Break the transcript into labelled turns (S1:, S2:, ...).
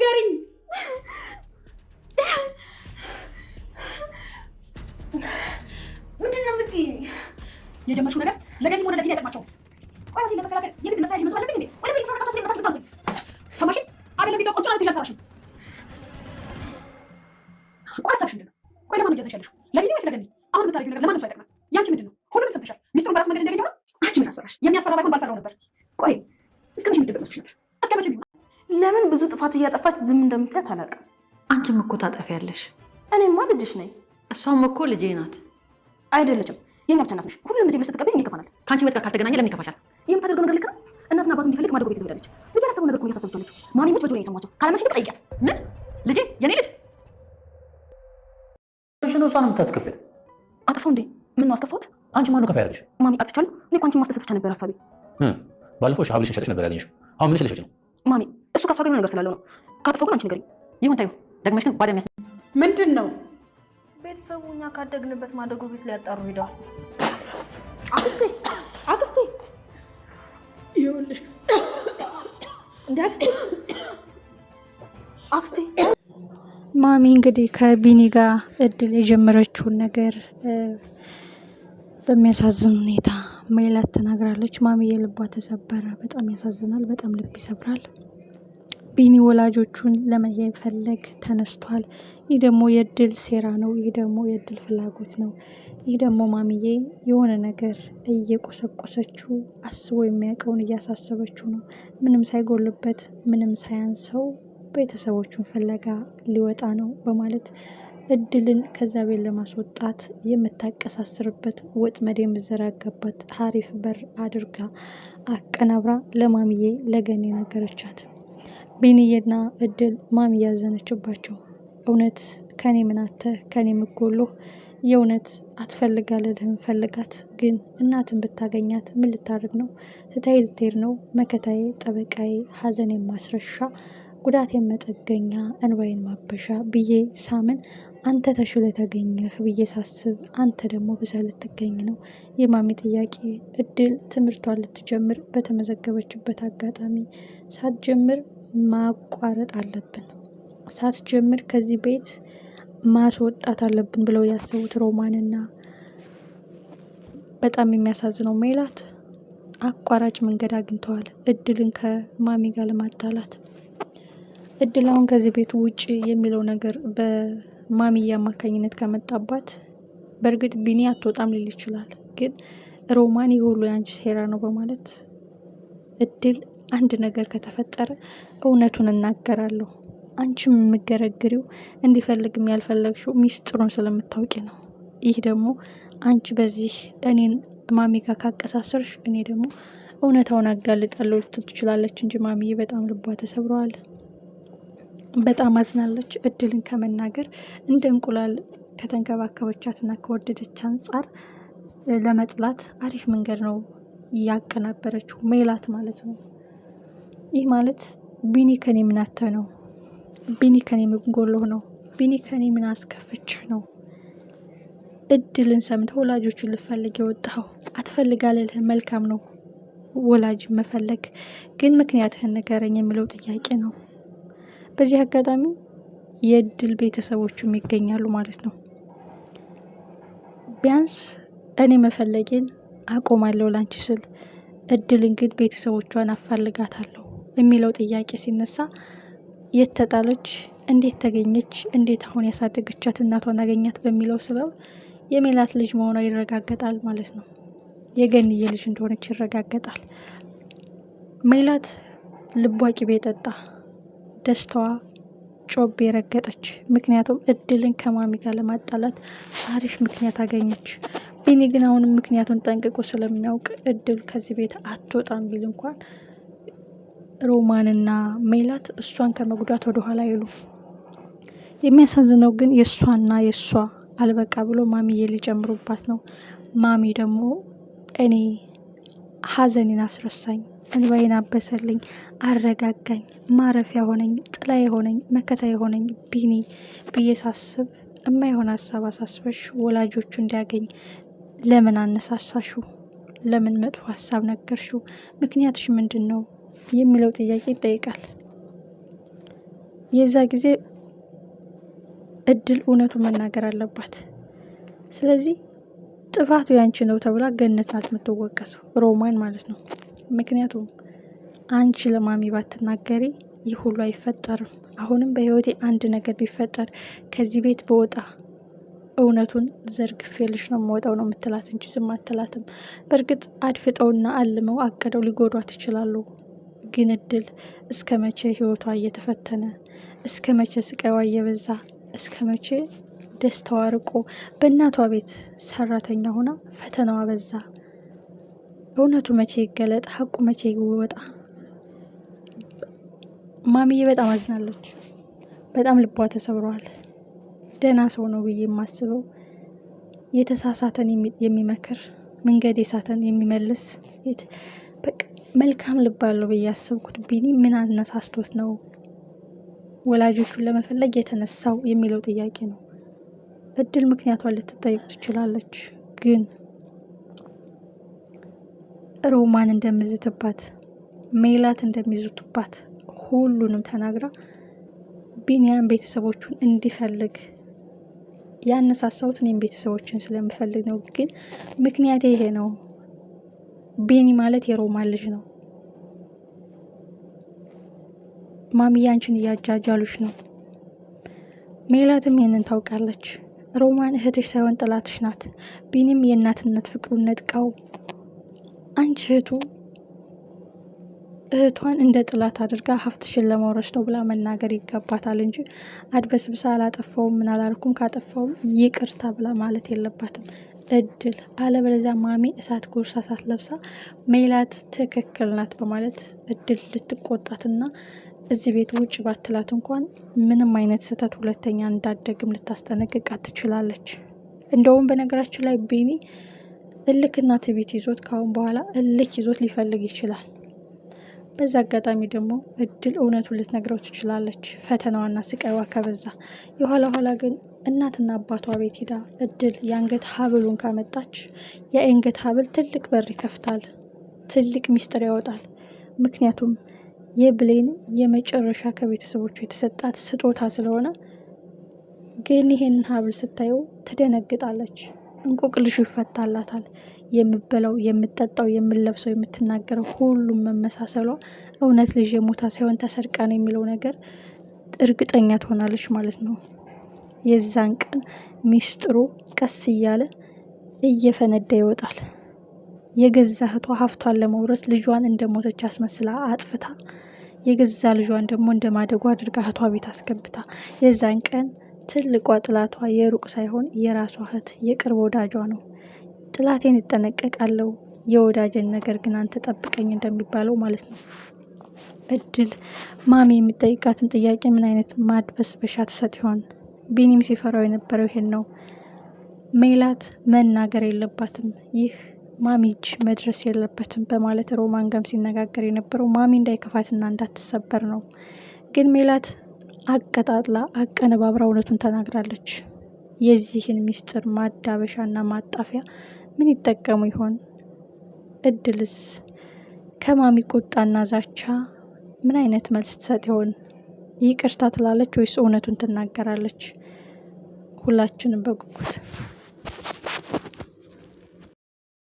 S1: ንገሪኝ። ምንድን ነው የምትይኝ? የጀመርሽው ነገር ለገኒ ሆነ ለጊዜ አይጠቅማቸውም። ቆይ ራሴን ለመከላከል የግድ መሳሪያ መስዋዕት አለብኝ እንዴ? ወደ ቤት ፈረቃ ተሰለኝ መጣ ብታውቂ ሰማሽኝ? አይደለም ቢለው ቆንጆ ነው ትሻልፈራሽ። ቆይ ሀሳብሽ ምንድን ነው? ቆይ ለማን እያዘንሽ ያለሽው? ለጊዜ ወይስ ለገኒ? አሁን የምታደርጊው ነገር ለማንም ሰው አይጠቅምም። ያንቺ ምንድን ነው? ሁሉንም ሰምተሻል። ሚስጥሩን በራሱ መንገድ እንደገኘ አንቺ ምን አስፈራሽ? የሚያስፈራ ባይሆን ባልፈራው ነበር። ቆይ እስከ መቼ የምትደበቅ መስሎሽ ነበር? እስከ መቼ ቢሆን?
S2: ለምን ብዙ ጥፋት እያጠፋች ዝም እንደምትያት አላውቅም።
S3: አንቺም እኮ ታጠፊያለሽ።
S2: እኔማ ልጅሽ ነኝ።
S3: እሷም እኮ ልጄ ናት።
S2: አይደለችም፣ የኛ ብቻ እናት ነሽ። ሁሉም ልጅ ብለሽ ስትቀበኝ እኔ ይከፋናል።
S3: ከአንቺ ህይወት ጋር ካልተገናኘ ለምን ይከፋሻል?
S2: የምታደርገው ነገር ልክ ነው። እናትና አባቱ እንዲፈልግ ማድረጉ ቤት ይዘውዳለች። ልጅ ያላሰበው ነገር እኮ እያሳሰበች አለችው። ማሚሞች በጆሮዬ የሰማቸው ካላመንሽ ግን ጠይቂያት።
S3: ምን ልጄ? የኔ ልጅ
S4: ነው እሷን የምታስከፍል?
S2: አጠፋው እንዴ? ምን ነው አስከፋሁት?
S4: አንቺ ማን ነው ከፋ ያለሽ?
S2: ማሚ አጥፍቻለሁ። እኔ እኮ አንቺን ማስደሰት ብቻ ነበር ሀሳቤ።
S4: ባለፈው ሀብልሽን ሸጠሽ ነበር ያገኘሽው። አሁን ምን ልሸጥሽ ነው?
S2: ማሚ እሱ ከእሷ ጋር የሆነ ነገር ስላለው ነው። ካጠፋው ግን አንቺ ንገሪኝ።
S3: ይሁን ታዩ ደግመሽ ግን ባዳ የሚያስ
S1: ምንድን ነው?
S2: ቤተሰቡ እኛ ካደግንበት ማደጎ ቤት ሊያጣሩ ሄደዋል።
S1: አክስቴ አክስቴ፣ ይኸውልሽ
S2: እንደ አክስቴ
S5: ማሚ እንግዲህ ከቢኒ ጋር እድል የጀመረችውን ነገር በሚያሳዝን ሁኔታ ሜላት ተናግራለች። ማሚ የልቧ ተሰበረ። በጣም ያሳዝናል። በጣም ልብ ይሰብራል። ቢኒ ወላጆቹን ለመፈለግ ተነስቷል። ይህ ደግሞ የእድል ሴራ ነው። ይህ ደግሞ የእድል ፍላጎት ነው። ይህ ደግሞ ማሚዬ የሆነ ነገር እየቆሰቆሰችው አስቦ የሚያውቀውን እያሳሰበችው ነው። ምንም ሳይጎልበት ምንም ሳያንሰው ቤተሰቦቹን ፍለጋ ሊወጣ ነው በማለት እድልን ከዛ ቤት ለማስወጣት የምታቀሳስርበት ወጥመድ የምዘረጋበት ሀሪፍ በር አድርጋ አቀናብራ ለማሚዬ ለገኒ ነገረቻት። ቢኒዬና እድል ማሚ ያዘነችባቸው። እውነት ከኔ ምናተ ከኔ ምጎሎ የእውነት አትፈልጋለልህም ፈልጋት፣ ግን እናትን ብታገኛት ምን ልታደርግ ነው? ትታይ ልትሄድ ነው? መከታዬ፣ ጠበቃዬ፣ ሀዘን የማስረሻ ጉዳት የመጠገኛ እንባይን ማበሻ ብዬ ሳምን አንተ ተሽለ ተገኘህ ብዬ ሳስብ አንተ ደግሞ ብዛ ልትገኝ ነው። የማሚ ጥያቄ እድል ትምህርቷን ልትጀምር በተመዘገበችበት አጋጣሚ ሳትጀምር ማቋረጥ አለብን፣ ሳትጀምር ከዚህ ቤት ማስወጣት አለብን ብለው ያሰቡት ሮማንና በጣም የሚያሳዝነው ሜላት አቋራጭ መንገድ አግኝተዋል እድልን ከማሚ ጋር ለማጣላት። እድል አሁን ከዚህ ቤት ውጭ የሚለው ነገር በማሚ አማካኝነት ከመጣባት በእርግጥ ቢኒ አትወጣም ሊል ይችላል፣ ግን ሮማን የሁሉ የአንቺ ሴራ ነው በማለት እድል አንድ ነገር ከተፈጠረ እውነቱን እናገራለሁ፣ አንቺም የምገረግሪው እንዲፈልግም ያልፈለግሽው ሚስጥሩን ስለምታውቂ ነው። ይህ ደግሞ አንቺ በዚህ እኔን ማሚ ጋር ካቀሳሰርሽ እኔ ደግሞ እውነታውን አጋልጣለሁ ልትል ትችላለች እንጂ ማሚዬ በጣም ልቧ ተሰብረዋል። በጣም አዝናለች። እድልን ከመናገር እንደ እንቁላል ከተንከባከበቻትና ከወደደች አንጻር ለመጥላት አሪፍ መንገድ ነው ያቀናበረችው ሜላት ማለት ነው። ይህ ማለት ቢኒ ከኔ ምን አተ ነው? ቢኒ ከኔ ምን ጎሎህ ነው? ቢኒ ከኔ ምን አስከፍችህ ነው? እድልን ሰምተህ ወላጆቹን ልፈልግ የወጣኸው አትፈልጋለህ። መልካም ነው ወላጅ መፈለግ፣ ግን ምክንያትህን ንገረኝ የሚለው ጥያቄ ነው። በዚህ አጋጣሚ የእድል ቤተሰቦቹም ይገኛሉ ማለት ነው። ቢያንስ እኔ መፈለጌን አቆማለሁ ላንቺ ስል እድልን ግን ቤተሰቦቿን አፋልጋታለሁ የሚለው ጥያቄ ሲነሳ የት ተጣለች፣ እንዴት ተገኘች፣ እንዴት አሁን ያሳደገቻት እናቷን አገኛት በሚለው ስበብ የሜላት ልጅ መሆኗ ይረጋገጣል ማለት ነው። የገንዬ ልጅ እንደሆነች ይረጋገጣል። ሜላት ልቧ ቅቤ ጠጣ፣ ደስታዋ ጮቤ ረገጠች። ምክንያቱም እድልን ከማሚ ጋር ለማጣላት አሪፍ ምክንያት አገኘች። ቢኒ ግን አሁንም ምክንያቱን ጠንቅቆ ስለሚያውቅ እድል ከዚህ ቤት አትወጣም ቢል እንኳን ሮማንና ሜላት እሷን ከመጉዳት ወደኋላ አይሉ። የሚያሳዝነው ግን የእሷና የእሷ አልበቃ ብሎ ማሚዬ ሊጨምሩባት ነው። ማሚ ደግሞ እኔ ሀዘኔን አስረሳኝ፣ እንባዬን አበሰልኝ፣ አረጋጋኝ፣ ማረፊያ ሆነኝ፣ ጥላ የሆነኝ፣ መከታ የሆነኝ ቢኒ ብዬ ሳስብ የማይሆን ሀሳብ አሳስበሽ ወላጆቹ እንዲያገኝ ለምን አነሳሳሹ? ለምን መጥፎ ሀሳብ ነገርሽው? ምክንያትሽ ምንድን ነው የሚለው ጥያቄ ይጠይቃል። የዛ ጊዜ እድል እውነቱን መናገር አለባት። ስለዚህ ጥፋቱ ያንቺ ነው ተብላ ገነት ናት የምትወቀሰው፣ ሮማን ማለት ነው። ምክንያቱም አንቺ ለማሚ ባትናገሪ ይህ ሁሉ አይፈጠርም። አሁንም በህይወቴ አንድ ነገር ቢፈጠር ከዚህ ቤት በወጣ እውነቱን ዘርግፌልሽ ነው የምወጣው ነው የምትላት እንጂ ዝም አትላትም። በእርግጥ አድፍጠውና አልመው አቅደው ሊጎዷት ይችላሉ። ግን እድል እስከ መቼ ህይወቷ እየተፈተነ፣ እስከ መቼ ስቃይዋ እየበዛ፣ እስከ መቼ ደስታዋ ርቆ በእናቷ ቤት ሰራተኛ ሆና ፈተናዋ በዛ? እውነቱ መቼ ይገለጥ? ሀቁ መቼ ይወጣ? ማሚዬ በጣም አዝናለች። በጣም ልቧ ተሰብሯል። ደህና ሰው ነው ብዬ የማስበው የተሳሳተን የሚመክር መንገድ የሳተን የሚመልስ በቃ መልካም ልብ አለው ብዬ ያሰብኩት ቢኒ ምን አነሳስቶት ነው ወላጆቹን ለመፈለግ የተነሳው የሚለው ጥያቄ ነው። እድል ምክንያቷን ልትጠይቅ ትችላለች። ግን ሮማን እንደምዝትባት፣ ሜላት እንደሚዝቱባት ሁሉንም ተናግራ ቢኒያን ቤተሰቦቹን እንዲፈልግ ያነሳሳሁት እኔም ቤተሰቦችን ስለምፈልግ ነው። ግን ምክንያቴ ይሄ ነው። ቢኒ ማለት የሮማን ልጅ ነው። ማሚ አንቺን እያጃጃሉሽ ነው። ሜላትም ይህንን ታውቃለች። ሮማን እህትሽ ሳይሆን ጥላትሽ ናት። ቢኒም የእናትነት ፍቅሩን ነጥቃው አንቺ እህቷን እንደ ጥላት አድርጋ ሀብትሽን ለመውረስ ነው ብላ መናገር ይገባታል እንጂ አድበስብሳ አላጠፋውም ምን አላልኩም ካጠፋውም ይቅርታ ብላ ማለት የለባትም እድል። አለበለዚያ ማሚ እሳት ጎርሳ እሳት ለብሳ ሜላት ትክክል ናት በማለት እድል ልትቆጣትና እዚህ ቤት ውጭ ባትላት እንኳን ምንም አይነት ስህተት ሁለተኛ እንዳደግም ልታስጠነቅቃት ትችላለች። እንደውም በነገራችን ላይ ቢኒ እልክና ትዕቢት ይዞት ካሁን በኋላ እልክ ይዞት ሊፈልግ ይችላል። በዛ አጋጣሚ ደግሞ እድል እውነቱን ልትነግረው ትችላለች፣ ፈተናዋና ስቃይዋ ከበዛ። የኋላ ኋላ ግን እናትና አባቷ ቤት ሄዳ እድል የአንገት ሀብሉን ካመጣች የአንገት ሀብል ትልቅ በር ይከፍታል፣ ትልቅ ሚስጥር ያወጣል። ምክንያቱም የብሌን የመጨረሻ ከቤተሰቦቹ የተሰጣት ስጦታ ስለሆነ። ግን ይሄንን ሀብል ስታየው ትደነግጣለች። እንቆቅልሹ ይፈታላታል። የምበላው፣ የምጠጣው፣ የምለብሰው፣ የምትናገረው ሁሉም መመሳሰሏ እውነት ልጅ የሞታ ሳይሆን ተሰርቃ ነው የሚለው ነገር እርግጠኛ ትሆናለች ማለት ነው። የዛን ቀን ሚስጥሩ ቀስ እያለ እየፈነዳ ይወጣል። የገዛ እህቷ ሀብቷን ለመውረስ ልጇን እንደሞተች አስመስላ አጥፍታ የገዛ ልጇን ደግሞ እንደ ማደጓ አድርጋ እህቷ ቤት አስገብታ የዛን ቀን ትልቋ ጥላቷ የሩቅ ሳይሆን የራሷ እህት የቅርብ ወዳጇ ነው። ጥላቴን እጠነቀቃለሁ የወዳጀን ነገር ግን አንተ ጠብቀኝ እንደሚባለው ማለት ነው። እድል ማሚ የሚጠይቃትን ጥያቄ ምን አይነት ማድበስበሻ ትሰጥ ይሆን? ቢኒም ሲፈራው የነበረው ይሄን ነው። ሜላት መናገር የለባትም ይህ ማሚ እጅ መድረስ የለበትም በማለት ሮማን ጋም ሲነጋገር የነበረው ማሚ እንዳይከፋትና እንዳትሰበር ነው። ግን ሜላት አቀጣጥላ አቀነባብራ እውነቱን ተናግራለች። የዚህን ሚስጥር ማዳበሻና ማጣፊያ ምን ይጠቀሙ ይሆን? እድልስ ከማሚ ቁጣና ዛቻ ምን አይነት መልስ ትሰጥ ይሆን? ይቅርታ ትላለች ወይስ እውነቱን ትናገራለች? ሁላችንም በጉጉት